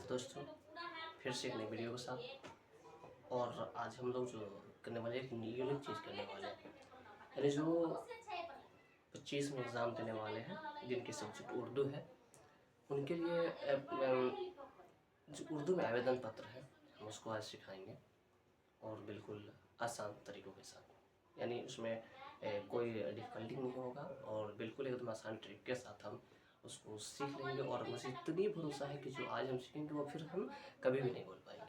दोस्तों, फिर से एक नई वीडियो के साथ। और आज हम लोग जो करने वाले एक यूनिक चीज़ करने वाले हैं, यानी जो 25 में एग्ज़ाम देने वाले हैं जिनकी सब्जेक्ट उर्दू है, उनके लिए जो उर्दू में आवेदन पत्र है हम उसको आज सिखाएंगे और बिल्कुल आसान तरीक़ों के साथ। यानी उसमें कोई डिफ़िकल्टी नहीं होगा और बिल्कुल एकदम आसान ट्रिक के साथ हम उसको सीख लेंगे। और मुझे इतनी भरोसा है कि जो आज हम सीखेंगे वो फिर हम कभी भी नहीं भूल पाएंगे।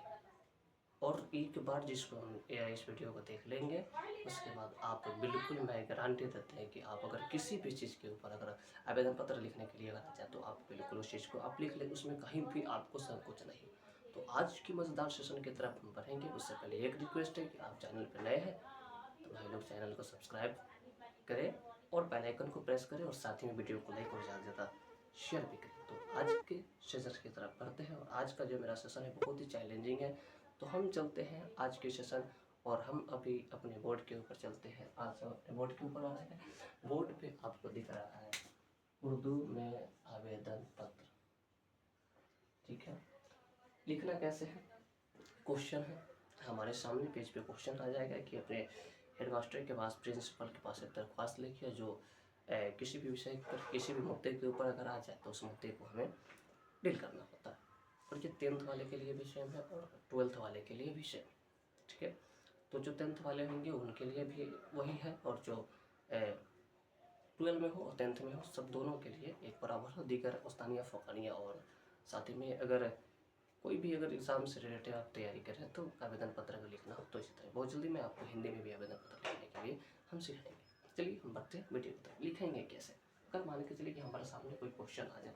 और एक बार जिसको हम इस वीडियो को देख लेंगे, उसके बाद आप बिल्कुल, मैं गारंटी देते हैं कि आप अगर किसी भी चीज़ के ऊपर अगर आवेदन पत्र लिखने के लिए अगर चाहे तो आप बिल्कुल उस चीज़ को आप लिख लें, उसमें कहीं भी आपको संकोच नहीं। तो आज की मज़ेदार सेशन की तरफ हम बढ़ेंगे। उससे पहले एक रिक्वेस्ट है कि आप चैनल पर नए हैं तो भाई लोग चैनल को सब्सक्राइब करें और बेल आइकन को प्रेस करें और साथ ही में वीडियो को लाइक और ज़्यादा से ज़्यादा शेयर भी करें। तो आज के सेशन की तरफ बढ़ते हैं और आज का जो मेरा सेशन है बहुत ही चैलेंजिंग है। तो हम चलते हैं आज के सेशन और हम अभी अपने बोर्ड के ऊपर चलते हैं। आज अपने बोर्ड के ऊपर आ रहे हैं। बोर्ड पे आपको दिख रहा है उर्दू में आवेदन पत्र, ठीक है। लिखना कैसे है, क्वेश्चन है हमारे सामने पेज पे, क्वेश्चन आ जाएगा कि अपने हेडमास्टर के पास, प्रिंसिपल के पास एक दरख्वास्त लिखिए जो किसी भी विषय पर, किसी भी मुद्दे के ऊपर अगर आ जाए तो उस मुद्दे को हमें डील करना होता है। और ये 10th वाले के लिए भी सेम है और 12th वाले के लिए भी सेम, ठीक है। तो जो 10th वाले होंगे उनके लिए भी वही है और जो 12 में हो और 10th में हो, सब दोनों के लिए एक बराबर हो। दीगर उस्तानिया फ़ौकानिया और साथ ही में अगर कोई भी अगर एग्ज़ाम से रिलेटेड आप तैयारी कर रहे हैं तो आवेदन पत्र अगर लिखना हो तो इसी तरह बहुत जल्दी मैं आपको हिंदी में भी आवेदन पत्र लिखने के लिए हम सिखाएंगे। चलिए हम बढ़ते हैं वीडियो की तरफ। लिखेंगे कैसे, अगर मान के चलिए कि हमारे सामने कोई क्वेश्चन आ जाए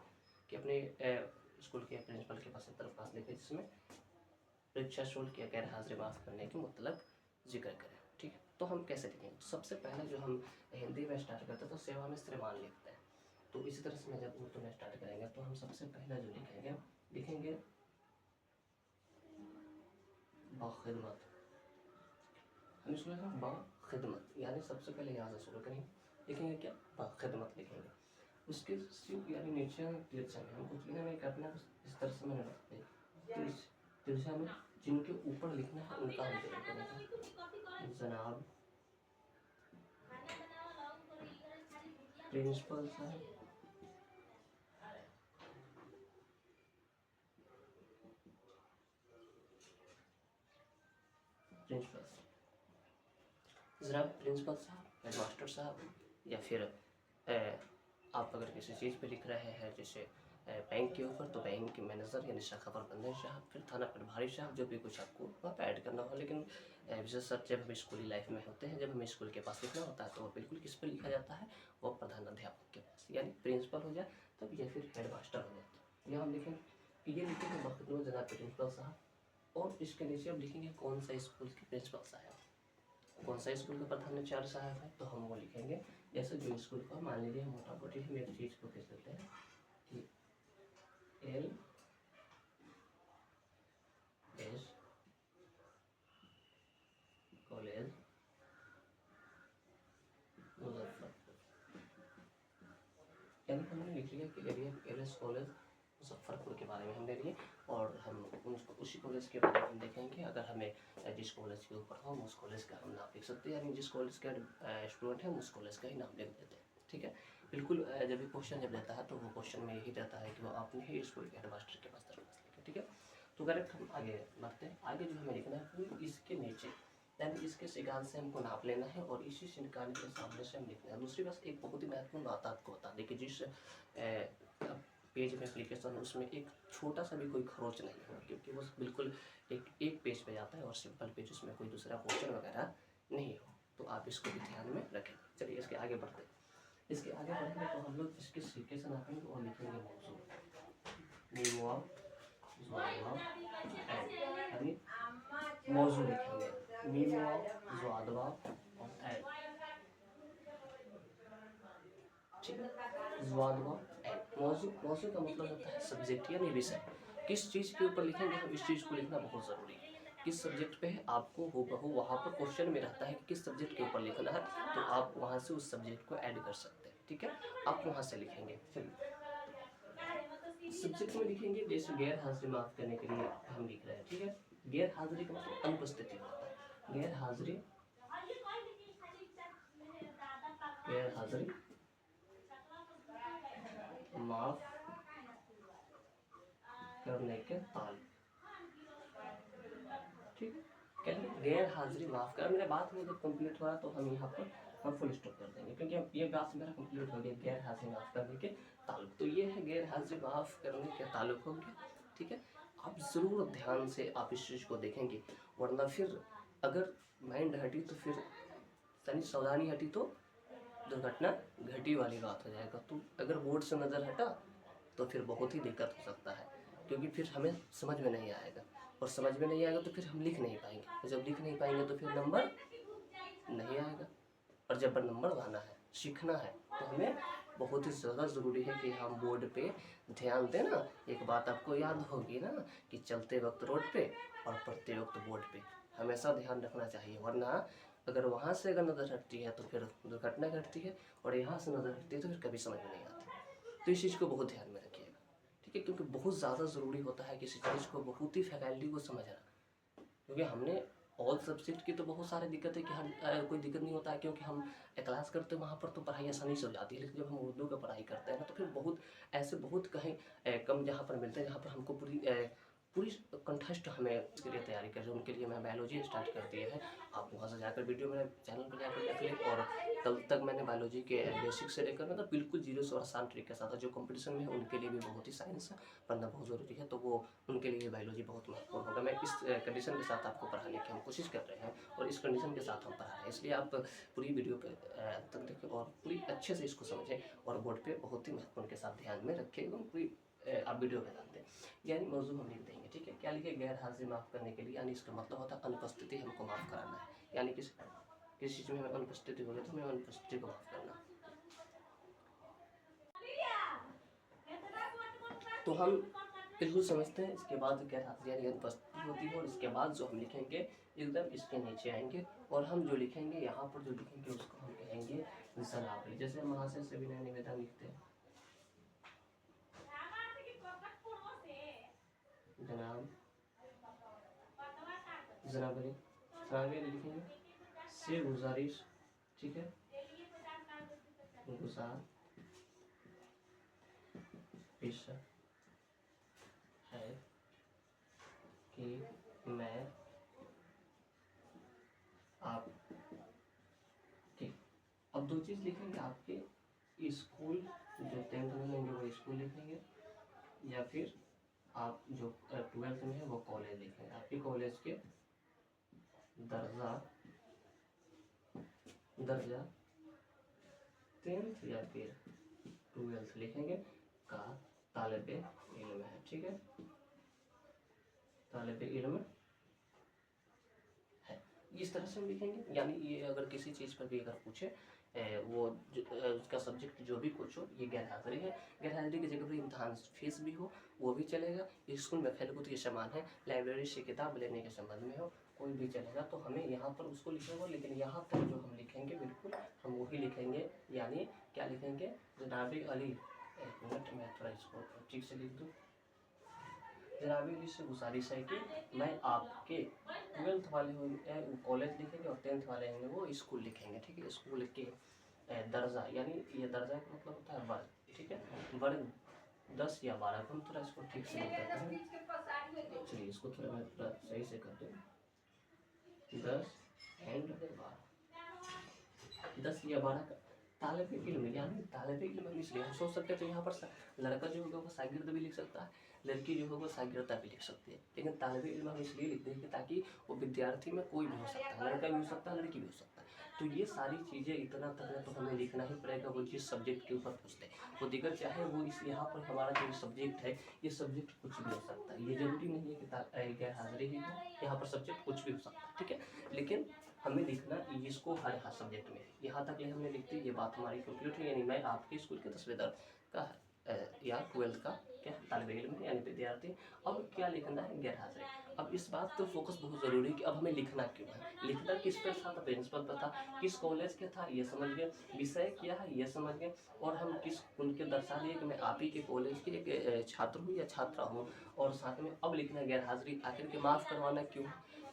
कि अपने स्कूल के प्रिंसिपल के पास एक दरख्वास्त लिखे जिसमें परीक्षा शुल्क या गैर हाजिरी माफ़ करने के मतलब जिक्र करें, ठीक है। तो हम कैसे लिखेंगे, सबसे पहले जो हम हिंदी में स्टार्ट करते हैं तो सेवा में श्रीमान लिखते हैं। तो इसी तरह से मैं जब उर्दू में स्टार्ट करेंगे तो हम सबसे पहले जो लिखेंगे बाखिदमत। हम इसको लिखेंगे बाखिदमत, यानी सबसे पहले यहाँ से शुरू करेंगे, लिखेंगे क्या, बाखिदमत लिखेंगे। उसके यानी नीचे तिरछा में हम कुछ लिखना नहीं करना, इस तरह से मैंने तिरछा में जिनके ऊपर लिखना है उनका हम जिक्र करेंगे। जनाब प्रिंसिपल साहब, जनाब प्रिंसिपल साहब, हेडमास्टर साहब, या फिर आप अगर किसी चीज़ पे लिख रहे हैं जैसे बैंक के ऊपर तो बैंक के मैनेजर यानी शाखा प्रबंधक साहब, फिर थाना प्रभारी साहब, जो भी कुछ आपको वहाँ पे ऐड करना हो। लेकिन विशेषकर जब हम स्कूली लाइफ में होते हैं, जब हमें स्कूल के पास लिखना होता है तो बिल्कुल किस पर लिखा जाता है, वो प्रधान अध्यापक के पास, यानी प्रिंसिपल हो जाए तब या फिर हेडमास्टर हो जाए। तो यहाँ हम लिखेंगे कि ये लिखेंगे वक्त में जनाब प्रिंसिपल साहब, और इसके नीचे हम लिखेंगे कौन सा स्कूल के प्रिंसिपल साहब, कौन सा स्कूल का प्रधानाचार्य साहब है तो हम वो लिखेंगे। जैसे जो स्कूल का मान लीजिए मोटा मोटी हम एक चीज़ को कह सकते हैं कि एल एस कॉलेज मुजफ्फरपुर, यानी हमने लिख लिया कि एल एस कॉलेज मुजफ्फरपुर के बारे में हम ले लिए और हम उसको उसी कॉलेज के बारे में हम देखेंगे। अगर हमें जिस कॉलेज के ऊपर हो उस कॉलेज का हम नाम लिख सकते हैं, यानी जिस कॉलेज का स्टूडेंट है उस कॉलेज का ही नाम लिख देते हैं, ठीक है। बिल्कुल जब भी क्वेश्चन जब रहता है तो वो क्वेश्चन में यही रहता है कि वो आपने ही स्कूल के हेडमास्टर के पास दरख्वास्त लिखी, ठीक है। तो करेक्ट, हम आगे बढ़ते हैं। आगे जो हमें लिखना है वो इसके नीचे, यानी इसके सिगाल से हमको नाप लेना है और इसी से निकाल के सामने से हम लिखना है। दूसरी बात एक बहुत ही महत्वपूर्ण बात आपको बता दें कि जिस पेज में एप्लीकेशन उसमें एक छोटा सा भी कोई खरोच नहीं होगा, क्योंकि वो बिल्कुल एक पेज पे जाता है और सिंपल पेज, उसमें कोई दूसरा क्वेश्चन वगैरह नहीं हो। तो आप इसको भी ध्यान में रखें। चलिए इसके आगे बढ़ते हैं। इसके आगे बढ़ेंगे तो हम लोग इसके सिक्के से नापेंगे और लिखेंगे मौजू, यानी मौजू लिखेंगे ठीक है। मौजू, मौजू का मतलब होता है सब्जेक्ट यानी विषय। किस चीज़ के ऊपर लिखेंगे हम, इस चीज़ को लिखना बहुत ज़रूरी है। किस सब्जेक्ट पे है आपको हूबहू वहाँ पर क्वेश्चन में रहता है कि किस सब्जेक्ट के ऊपर लिखना है, तो आप वहाँ से उस सब्जेक्ट को ऐड कर सकते हैं, ठीक है। आप वहाँ से लिखेंगे। चलिए सब्जेक्ट में लिखेंगे जैसे गैर हाजिरी माफ करने के लिए हम लिख रहे हैं, ठीक है। गैर हाजिरी का मतलब अनुपस्थिति होता है। गैर हाजिरी माफ करने के ताल, ठीक है। कहते गैर हाजिरी माफ कर, मेरा बात में जब कंप्लीट हो रहा तो हम यहाँ पर हम फुल स्टॉप कर देंगे, क्योंकि ये बात मेरा कंप्लीट हो गया। गैर हाजिरी माफ करने के ताल्लुक, तो ये है गैर हाजिरी माफ करने के ताल्लुक हो गया, ठीक है। आप जरूर ध्यान से आप इस चीज़ को देखेंगे, वरना फिर अगर माइंड हटी तो फिर यानी सावधानी हटी तो दुर्घटना घटी वाली बात हो जाएगा। तो अगर बोर्ड से नज़र हटा तो फिर बहुत ही दिक्कत हो सकता है, क्योंकि फिर हमें समझ में नहीं आएगा, और समझ में नहीं आएगा तो फिर हम लिख नहीं पाएंगे, जब लिख नहीं पाएंगे तो फिर नंबर नहीं आएगा। और जब नंबर लाना है, सीखना है, तो हमें बहुत ही ज़्यादा ज़रूरी है कि हम बोर्ड पे ध्यान दें ना। एक बात आपको याद होगी ना कि चलते वक्त रोड पे और पढ़ते वक्त बोर्ड पे हमेशा ध्यान रखना चाहिए, वरना अगर वहाँ से अगर नज़र हटती है तो फिर दुर्घटना घटती है, और यहाँ से नज़र हटती है तो फिर कभी समझ में नहीं आती। तो इस चीज़ को बहुत ध्यान में रखिएगा, ठीक है, क्योंकि बहुत ज़्यादा ज़रूरी होता है किसी चीज़ को, बहुत ही फैकल्टी को समझना। क्योंकि हमने ऑल सब्जेक्ट की तो बहुत सारी दिक्कत है कि हर कोई दिक्कत नहीं होता है, क्योंकि हम क्लास करते हैं वहाँ पर तो पढ़ाई आसानी से हो जाती है, लेकिन जब हम उर्दू का पढ़ाई करते हैं ना तो फिर बहुत ऐसे बहुत कहीं कम जहाँ पर मिलते हैं, जहाँ पर हमको पूरी कंठस्थ हमें इसके लिए तैयारी कर, उनके लिए मैं बायोलॉजी स्टार्ट कर दिया है। आप वहाँ से जाकर वीडियो मेरे चैनल पर जाकर देख लें। और कल तक मैंने बायोलॉजी के बेसिक से लेकर मतलब बिल्कुल जीरो से और आसान तरीके के साथ, जो कंपटीशन में है उनके लिए भी बहुत ही साइंस पढ़ना बहुत ज़रूरी है, तो वो उनके लिए बायोलॉजी बहुत महत्वपूर्ण होगा। मैं इस कंडीशन के साथ आपको पढ़ाने की हम कोशिश कर रहे हैं, और इस कंडीशन के साथ हम पढ़ा रहे हैं, इसलिए आप पूरी वीडियो पे तक देखें और पूरी अच्छे से इसको समझें, और बोर्ड पे बहुत ही महत्वपूर्ण के साथ ध्यान में रखें एवं पूरी आप वीडियो में ध्यान दें। यानी मौजूद हम लिख देंगे, ठीक है। क्या लिखे? गैर हाजिरी माफ़ करने के लिए, यानी इसका मतलब होता है अनुपस्थिति हमको माफ़ कराना है, यानी किसी चीज़ में हमें अनुपस्थिति हो गई तो हमें अनुपस्थिति को माफ़ करना। तो हम बिल्कुल समझते हैं। इसके बाद गैर हाजिरी यानी अनुपस्थिति होती है, और इसके बाद जो हम लिखेंगे एकदम इसके नीचे आएंगे, और हम जो लिखेंगे यहाँ पर जो लिखेंगे उसको हम कहेंगे जनाब। जैसे हम महाशय से विनय निवेदन लिखते हैं, जनाब जनाबरी जनाबरी लिखेंगे, से गुजारिश, ठीक है, गुजारिश है कि मैं आप ठीक। अब दो चीज़ लिखेंगे, आपके स्कूल जो 10th में लेंगे वो स्कूल लिखेंगे, या फिर आप जो 12th में है वो कॉलेज लिखेंगे। आपके कॉलेज के दर्जा 10th या फिर 12th लिखेंगे का तालिब इल्म है, ठीक है, तालिब इल्म है। इस तरह से हम लिखेंगे। यानी ये अगर किसी चीज़ पर भी अगर पूछे वो उसका सब्जेक्ट जो भी कुछ हो, ये गैर हाजिरी है। गैर हाजिरी की जगह पर इम्तहान फीस भी हो वो भी चलेगा। स्कूल में खेलकूद के सामान है, लाइब्रेरी से किताब लेने के संबंध में हो, कोई भी चलेगा। तो हमें यहाँ पर उसको लिखेंगे, लेकिन यहाँ तक जो हम लिखेंगे बिल्कुल हम वही लिखेंगे। यानी क्या लिखेंगे? जनाब अली, एक मिनट मैं थोड़ा इसको ठीक से लिख दूँ। जनाब अली से गुजारिश है कि मैं आपके 12th वाले होंगे कॉलेज लिखेंगे, और 10th वाले होंगे वो स्कूल लिखेंगे, ठीक है। स्कूल के दर्जा, यानी ये दर्जा का मतलब होता है वर्ग, ठीक है, वर्ग 10 या 12 को हम थोड़ा इसको ठीक से लिख देते हैं। चलिए इसको थोड़ा मैं थोड़ा सही से कर दूँ, 10 एंड 12, 10 या 12 का तालिब इल्म, यानी तालिब इल्म हम इसलिए हम सोच सकते हैं। तो यहाँ पर लड़का जो होगा वो शागिर्द भी लिख सकता है, लड़की जो होगा शागिर्दा भी लिख सकती है, लेकिन तालिब इल्म हम इसलिए लिख देंगे ताकि वो विद्यार्थी में कोई भी हो सकता है, लड़का भी हो सकता है, लड़की भी हो सकता है। तो ये सारी चीज़ें इतना तक तो हमें लिखना ही पड़ेगा। वो जिस सब्जेक्ट के ऊपर पूछते हैं वो दिक्कत चाहे वो इस यहाँ पर हमारा जो सब्जेक्ट है, ये सब्जेक्ट कुछ भी हो सकता है। ये जरूरी नहीं है कि गैर हाजिरी ही हो, यहाँ पर सब्जेक्ट कुछ भी हो सकता है, ठीक है। लेकिन हमें लिखना इसको हर सब्जेक्ट में। यहाँ तक हमने लिख दी, ये बात हमारी कंप्लीट हुई। यानी मैं आपके स्कूल के 10वें दर्ज का या 12th का क्या तालिब इल्म यानी विद्यार्थी। अब क्या लिखना है, गैर हाजिरी। अब इस बात पर फोकस बहुत ज़रूरी है कि अब हमें लिखना क्यों है, लिखना किस पर था, प्रिंसिपल पर था, किस कॉलेज के था ये समझ गए, विषय क्या है ये समझ गए, और हम किस उनके दर्शा दिए कि मैं आप ही के कॉलेज के एक छात्र हूँ या छात्रा हूँ। और साथ में अब लिखना गैर हाजिरी, आखिर के माफ़ करवाना क्यों,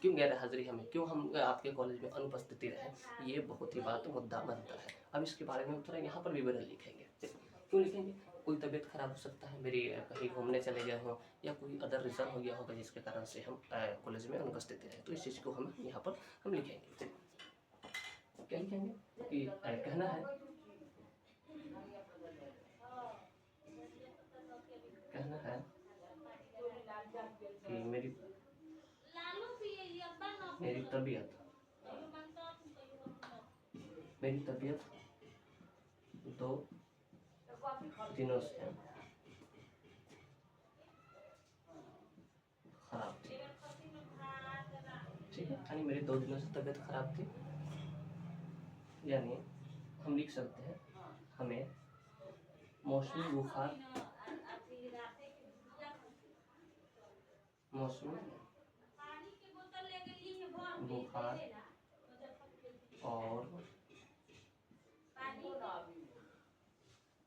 क्यों गैर हाजिरी हमें, क्यों हम आपके कॉलेज में अनुपस्थिति रहे, ये बहुत ही बात मुद्दा बनता है। अब इसके बारे में थोड़ा यहाँ पर विवरण लिखेंगे। क्यों लिखेंगे, कोई तबीयत खराब हो सकता है मेरी, कहीं घूमने चले गए हों, या कोई अदर रीज़न हो गया होगा जिसके कारण से हम कॉलेज में अनुपस्थित रहे, तो इस चीज़ को हम यहाँ पर हम लिखेंगे। क्या लिखेंगे कि कहना है, कहना है कि मेरी तबीयत 2 दिनों से खराब थी। ठीक है, यानी मेरी 2 दिनों से तबीयत खराब थी, यानी हम लिख सकते हैं हमें मौसमी बुखार, मौसमी बुखार और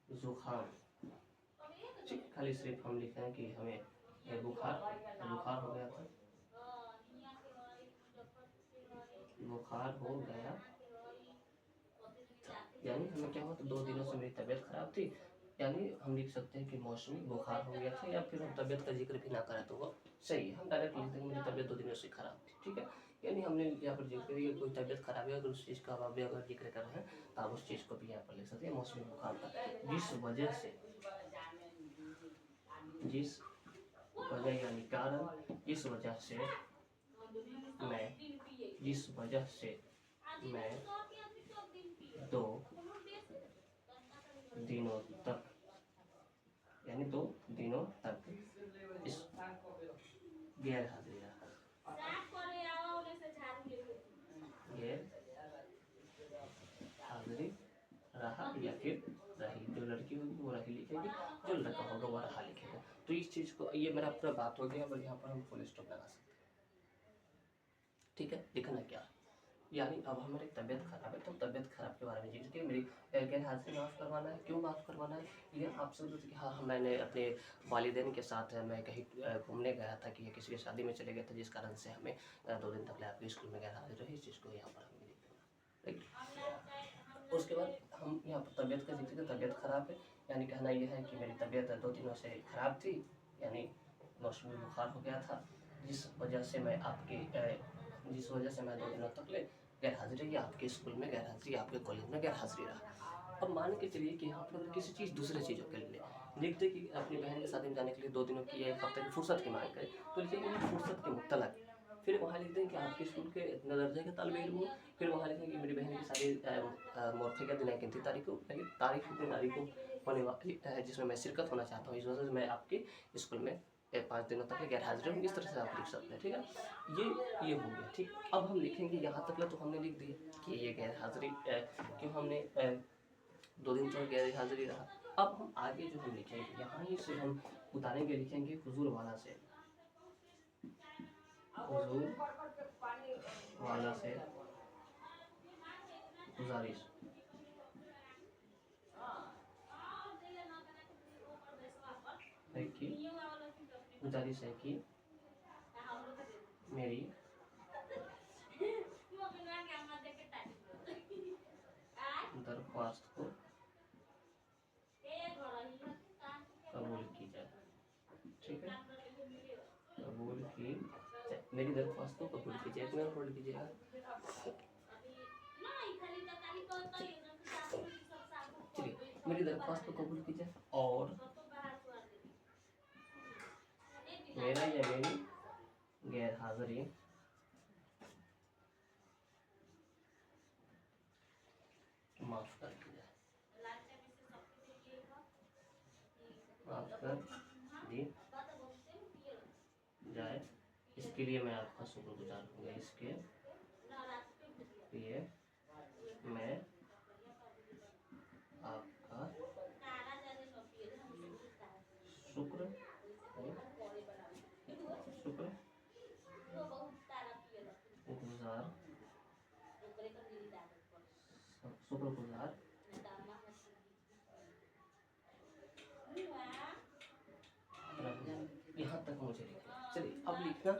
जुखाम, ठीक, खाली सिर्फ हम लिखे हैं कि हमें बुखार हो गया था, बुखार हो गया, यानी हमें क्या हुआ, तो 2 दिनों से मेरी तबीयत खराब थी, यानी हम लिख सकते हैं कि मौसमी बुखार हो गया था, या फिर हम तबीयत का जिक्र भी ना करें तो वो सही है, हम डायरेक्ट लिख देंगे मेरी तबीयत 2 दिनों से खराब थी। ठीक है, यानी हमने यहाँ पर जिक्र किया कोई तबीयत खराब है, अगर उस चीज़ का आप भी अगर जिक्र कर रहे हैं तो आप उस चीज़ को भी यहाँ पर लिख सकते हैं, मौसमी बुखार था, जिस वजह से यानी कारण, इस वजह से मैं 2 दिनों तक, यानी 2 दिनों तक इस गैर हाजिरी रहा, गैर हाजिरी रहा, या फिर रही, जो लड़की होगी वो रही लिखेगी, जो लड़का होगा वो रहा लिखेगा। तो इस चीज़ को, ये मेरा पूरा बात हो गया, और यहाँ पर हम फुल स्टॉप लगा सकते हैं। ठीक है, लिखना क्या, यानी अब हमारी तबीयत खराब है, तो तबीयत खराब के बारे में जिक्र कि मेरी गैर हाजिरी माफ़ करवाना है, क्यों माफ़ करवाना है, ये आप समझ कि हाँ मैंने अपने वालिदैन के साथ मैं कहीं घूमने गया था कि किसी की शादी में चले गए थे, जिस कारण से हमें 2 दिन तक आपके स्कूल में गैर हाजिर रही, इस चीज़ को यहाँ पर हमें लिख देना। राइट, उसके बाद हम यहाँ पर तबीयत का जिक्र, तबीयत खराब है, यानी कहना यह है कि मेरी तबीयत 2 दिनों से खराब थी, यानी मौसमी बुखार हो गया था, जिस वजह से मैं 2 दिनों तक गैर हाजिरी, या आपके स्कूल में गैर हाजिरी, आपके कॉलेज में गैर हाजिरी रहा। अब मान के चलिए कि यहाँ पर किसी चीज़ दूसरे चीज़ों के लिए लिख दे कि अपनी बहन की शादी में जाने के लिए 2 दिनों की या 1 हफ्ते की फुर्सत की मांग करें, तो लिखेंगे फुर्सत के मुतलक, फिर वहाँ लिख दें कि आपके स्कूल के इतने दर्जे के तालिब इल्म हूँ, फिर वहाँ लिखें कि मेरी बहन की शादी मौके का दिनांक कितनी तारीख को, तारीख कितनी तारीख को होने वाली है, जिसमें मैं शिरकत होना चाहता हूँ, इस वजह से मैं आपके स्कूल में 5 दिनों तक गैर हाजिर हूँ, इस तरह से आप लिख सकते हैं। ठीक है, ये हो गया। ठीक, अब हम लिखेंगे यहाँ तक तो हमने लिख दिया कि ये गैर हाजिरी क्यों हमने 2 दिन तक गैर हाजिरी रहा। अब हम आगे जो हम लिखेंगे यहाँ ही से हम उतारेंगे, लिखेंगे हुजूर वाला से, हुजूर वाला से गुजारिश है कि मेरी दरख्वास्त को कबूल की जाए। ठीक है, कबूल की जाए, मेरी दरख्वास्त को कबूल की जाए, एक होल्ड कीजिएगा। चलिए, मेरी दरख्वास्त को कबूल की जाए, और मेरा या मेरी गैर हाजिरी माफ कर दी जाए, माफ कर दी जाए। इसके लिए मैं आपका शुक्रगुजार हूँगा, इसके लिए मैं आपका शुक्र शुक्र गुजार शुक्रगुजार यहाँ तक मुझे लिखना। चलिए अब लिखना,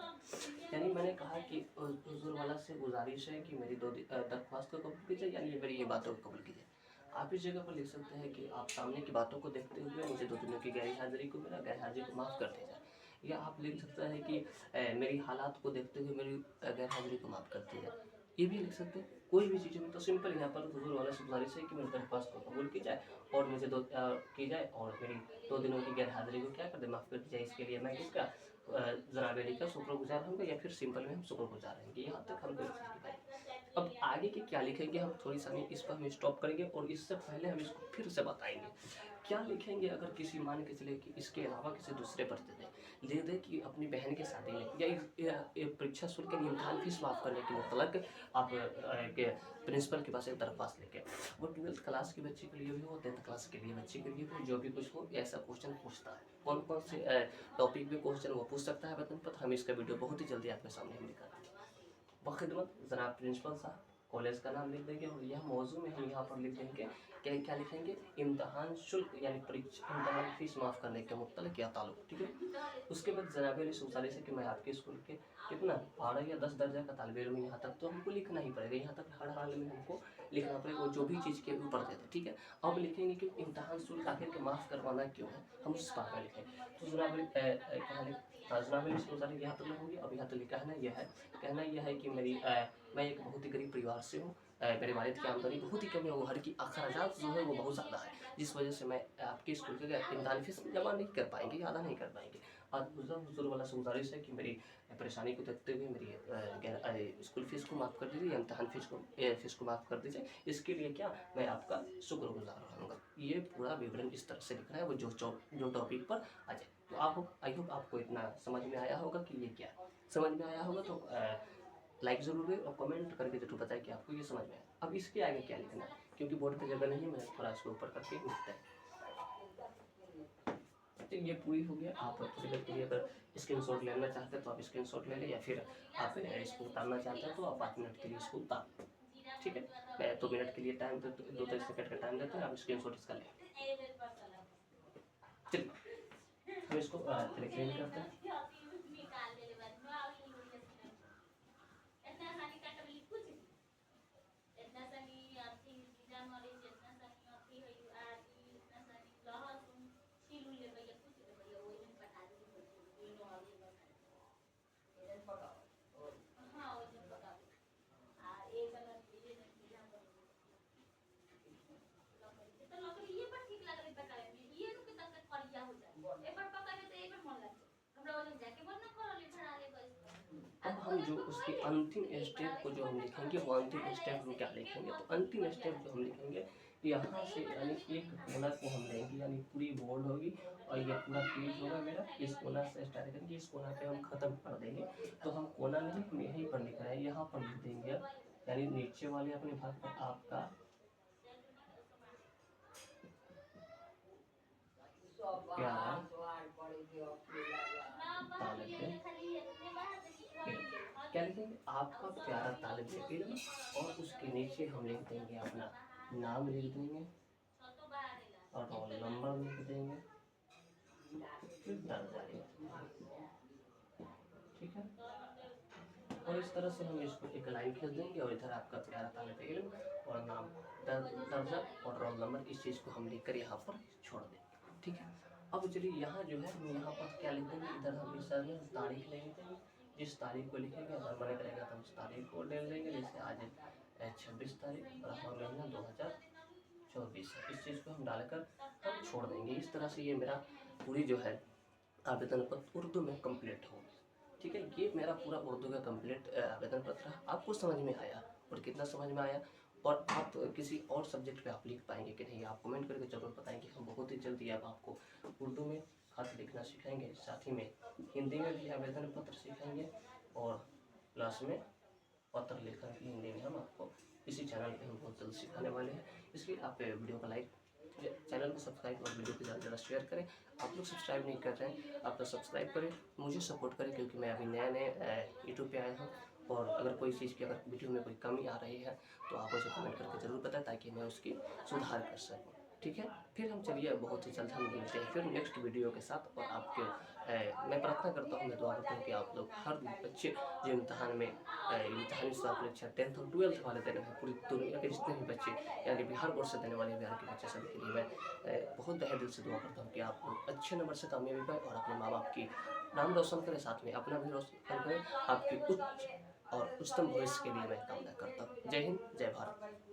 यानी मैंने कहा कि हुजूर वाला से गुजारिश है कि मेरी दरख्वास्त को कबूल कीजिए, यानी ये मेरी ये बातों को कबूल कीजिए। आप इस जगह पर लिख सकते हैं कि आप सामने की बातों को देखते हुए मुझे 2 दिनों की गैर हाजिरी को मेरा गैर हाजिरी को माफ़ कर दीजिए। या आप लिख सकते हैं कि मेरी हालात को देखते हुए मेरी गैर हाजिरी को माफ़ कर दीजिए, ये भी लिख सकते हैं। कोई भी चीज़ में तो सिंपल यहाँ पर हुजूर वाला से गुजारिश है कि मेरी दरख्वास्त को कबूल की जाए और मुझे की जाए और मेरी 2 दिनों की गैर हाजिरी को क्या कर दे, माफ़ कर दी जाए। इसके लिए मैं किसका जनाब अली का शुक्रगुजार होंगे, या फिर सिंपल में हम शुक्रगुजार रहेंगे। यहाँ तक हम कोई चीज़ लिखाएंगे। अब आगे के क्या लिखेंगे हम थोड़ी सा इस पर हम स्टॉप करेंगे और इससे पहले हम इसको फिर से बताएंगे क्या लिखेंगे। अगर किसी मान के चले कि इसके अलावा किसी दूसरे पर दे दे कि अपनी बहन की शादी में या परीक्षा शुल्क के इम्तहान फीस माफ़ करने के मतलब आप प्रिंसिपल के पास एक दरख्वास्त लेके, वो 12th क्लास के बच्चे के लिए भी हो, 10th क्लास के लिए बच्चे के लिए भी, जो भी कुछ हो ऐसा क्वेश्चन पूछता है। कौन कौन से टॉपिक पे क्वेश्चन वो पूछ सकता है आवेदन पत्र, हम इसका वीडियो बहुत ही जल्दी आपके सामने हम दिखा देंगे। बखिदमत जनाब प्रिंसिपल साहब, कॉलेज का नाम लिख देंगे और यह मौजू में हम यहाँ पर लिख देंगे क्या लिखेंगे, इम्तहान शुल्क यानी परीक्षा इम्तहान फीस माफ़ करने के मुतल्लिक़ या ताल्लुक़। ठीक है। उसके बाद जनाब अली गुजारिश है कि मैं आपके स्कूल के कितना 12 या 10 दर्जा का तालिब इल्म, यहाँ तक तो हमको लिखना ही पड़ेगा, यहाँ तक हर हाल में हमको लिखना पड़ेगा और जो भी चीज़ के ऊपर देते। ठीक है। अब लिखेंगे कि इम्तहान शुल्क आखिर के माफ़ करवाना क्यों है, हम उस बात में लिखेंगे। तो जनाब अली गुजारिश यहाँ तक होगी। अब यहाँ तक कहना यह है कि मैं एक बहुत ही गरीब परिवार से हूँ, मेरे वालिद की आमदनी बहुत ही कम है, वो घर की अखराजात जो है वो बहुत ज़्यादा है, जिस वजह से मैं आपके स्कूल के इम्तहान फीस जमा नहीं कर पाएंगे, अदा नहीं कर पाएंगे। और हुजूर वाला से गुजारिश है कि मेरी परेशानी को देखते हुए मेरी स्कूल फीस को माफ़ कर दीजिए, इम्तहान फीस को माफ़ कर दीजिए। इसके लिए क्या मैं आपका शुक्रगुजार रहूँगा। ये पूरा विवरण इस तरह से लिखना है, वो जो टॉपिक पर आ जाए। तो आई होप आपको इतना समझ में आया होगा कि ये क्या समझ में आया होगा। तो लाइक ज़रूर दें और कमेंट करके जरूर बताएं कि आपको ये समझ में आया। अब इसके आगे क्या लिखना है, क्योंकि बोर्ड पे जगह नहीं है, मैं थोड़ा इसको ऊपर करके लिखता है। तो ये पूरी हो गया। आप थोड़ी देर के लिए अगर स्क्रीनशॉट लेना चाहते हैं तो आप स्क्रीनशॉट ले लें, या फिर आप इसको उतारना चाहते हैं तो आप 5 मिनट के लिए इसको उतार लें। ठीक है। मैं 2 मिनट के लिए टाइम 2-3 सेकंड का टाइम देता हूँ, आप स्क्रीनशॉट इसका लें। चलिए हम इसको क्लिक करते हैं। अब हम जो उसकी अंतिम स्टेप को जो हम लिखेंगे, वो अंतिम स्टेप हम क्या लिखेंगे, तो अंतिम स्टेप जो हम लिखेंगे यहाँ से, यानी एक कोना को हम लेंगे, यानी पूरी बोर्ड होगी और ये पूरा पेज होगा मेरा, इस कोना से स्टार्ट करेंगे, इस कोना पे हम ख़त्म कर देंगे। तो हम कोना नहीं, हम यहीं पर लिख रहे हैं, यहाँ पर लिख देंगे, यानी नीचे वाले अपने भाग पर आपका प्यारा तालिब क्या लिखेंगे, आपका प्यारा तालिब इल्म, और उसके नीचे हम लिख देंगे अपना नाम लिख देंगे और रोल नंबर लिख देंगे, फिर दर्जा लिख देंगे। ठीक है। और इस तरह से हम इसको एक लाइन खींच देंगे और इधर आपका प्यारा तालिब इल्म और नाम, दर्जा और रोल नंबर, इस चीज़ को हम लिखकर यहाँ पर छोड़ देंगे। ठीक है। अब चलिए यहाँ जो है हम यहाँ पर क्या लिख देंगे, इधर हम इस में तारीख लिख देंगे, जिस तारीख को लिखेंगे अगर मन करेगा तो हम उस तारीख को डाल देंगे, जैसे आज 26 तारीख और महीना 2024, इस चीज़ को हम डालकर हम छोड़ देंगे। इस तरह से ये मेरा पूरी जो है आवेदन पत्र उर्दू में कंप्लीट हो। ठीक है। ये मेरा पूरा उर्दू का कंप्लीट आवेदन पत्र है। आपको समझ में आया और कितना समझ में आया, और आप किसी और सब्जेक्ट पे आप लिख पाएंगे कि नहीं, आप कमेंट करके जरूर बताएंगे। हम बहुत ही जल्दी अब आपको उर्दू में खत लिखना सिखाएंगे, साथ ही में हिंदी में भी आवेदन पत्र सिखाएंगे, और प्लस में पत्र लेखन की हिंदी में हम आपको इसी चैनल पे हम बहुत जल्द सिखाने वाले हैं। इसलिए आप वीडियो को लाइक चैनल को सब्सक्राइब और वीडियो को ज़्यादा से ज़्यादा शेयर करें। आप लोग सब्सक्राइब नहीं कर रहे हैं, आप लोग सब्सक्राइब करें, मुझे सपोर्ट करें, क्योंकि मैं अभी नया यूट्यूब पे आया हूँ। और अगर कोई चीज़ की अगर वीडियो में कोई कमी आ रही है तो आप मुझे कमेंट करके ज़रूर बताएं, ताकि मैं उसकी सुधार कर सकूँ। ठीक है, फिर हम चलिए बहुत ही जल्द हम मिलते हैं फिर नेक्स्ट वीडियो के साथ। और आपके मैं प्रार्थना करता हूँ, मैं दुआ करता हूँ कि आप लोग हर बच्चे जो इम्तहान में इम्तहानी सवाल परीक्षा 10th और 12th वाले देने हैं, पूरी दुनिया के जितने भी बच्चे यानी बिहार बोर्ड से देने वाले बिहार के बच्चे सभी के लिए मैं बहुत तहे दिल से दुआ करता हूँ कि आप लोग अच्छे नंबर से कामयाबी पाएँ और अपने माँ बाप की नाम रोशन करें, साथ में अपना भी रोशन करें। आपकी उच्च और उच्चतम भविष्य के लिए मैं कामना करता हूँ। जय हिंद, जय भारत।